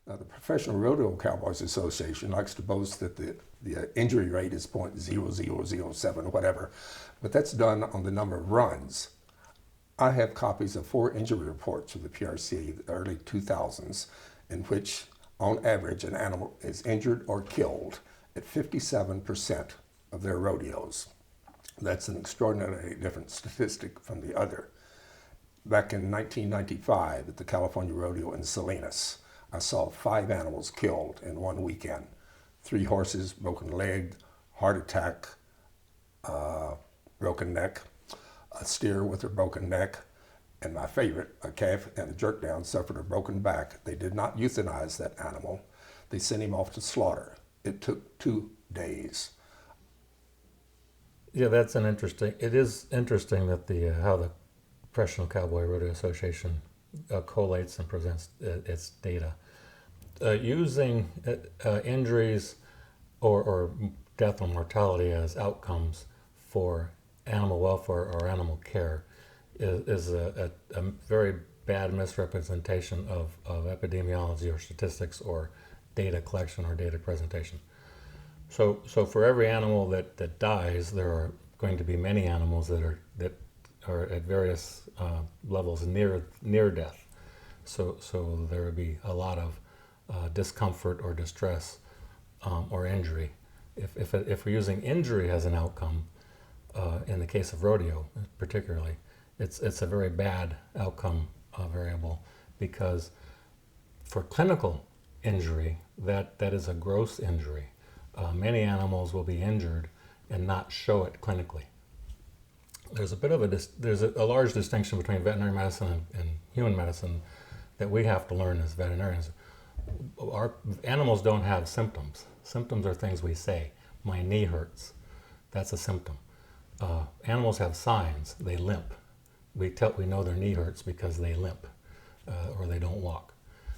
Now, the Professional Rodeo Cowboys Association likes to boast that the injury rate is 0.0007 or whatever, but that's done on the number of runs. I have copies of 4 injury reports from the PRCA, the early 2000s, in which, on average, an animal is injured or killed at 57% of their rodeos. That's an extraordinarily different statistic from the other. Back in 1995 at the California Rodeo in Salinas, I saw 5 animals killed in one weekend. 3 horses, broken leg, heart attack, broken neck, a steer with a broken neck, and my favorite, a calf and a jerk down suffered a broken back. They did not euthanize that animal. They sent him off to slaughter. It took 2 days. Yeah, it is interesting that how the Professional Cowboy Rodeo Association collates and presents its data. Using injuries or death or mortality as outcomes for animal welfare or animal care is a very bad misrepresentation of epidemiology or statistics or data collection or data presentation. So for every animal that dies, there are going to be many animals that are at various levels near death. So there would be a lot of discomfort or distress or injury. If we're using injury as an outcome, in the case of rodeo particularly, it's a very bad outcome variable, because for clinical injury, that is a gross injury. Many animals will be injured and not show it clinically. There's a large distinction between veterinary medicine and human medicine that we have to learn as veterinarians. Our animals don't have symptoms. Symptoms are things we say. My knee hurts. That's a symptom. Animals have signs. They limp. We know their knee hurts because they limp or they don't walk.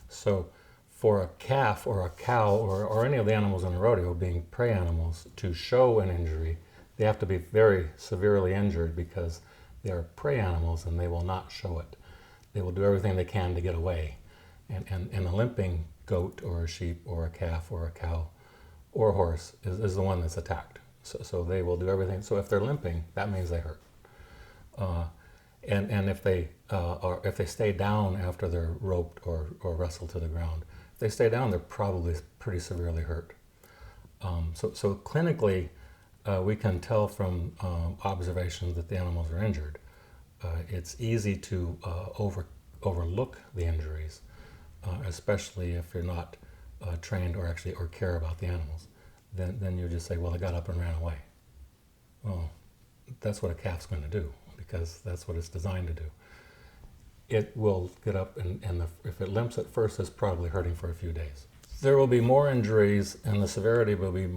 So for a calf or a cow or any of the animals in the rodeo being prey animals to show an injury, they have to be very severely injured because they are prey animals and they will not show it. They will do everything they can to get away. And a limping goat or a sheep or a calf or a cow or a horse is the one that's attacked. So they will do everything. So if they're limping, that means they hurt. And if they stay down after they're roped or wrestled to the ground, if they stay down, they're probably pretty severely hurt. So clinically, we can tell from observations that the animals are injured. It's easy to overlook the injuries, especially if you're not trained or care about the animals. Then you just say, well, it got up and ran away. Well, that's what a calf's going to do, because that's what it's designed to do. It will get up, and if it limps at first, it's probably hurting for a few days. There will be more injuries, and the severity will be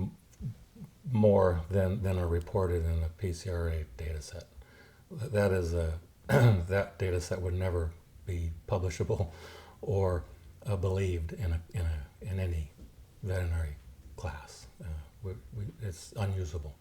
more than are reported in the PRCA data set. That is that data set would never be publishable or believed in any veterinary class. It's unusable.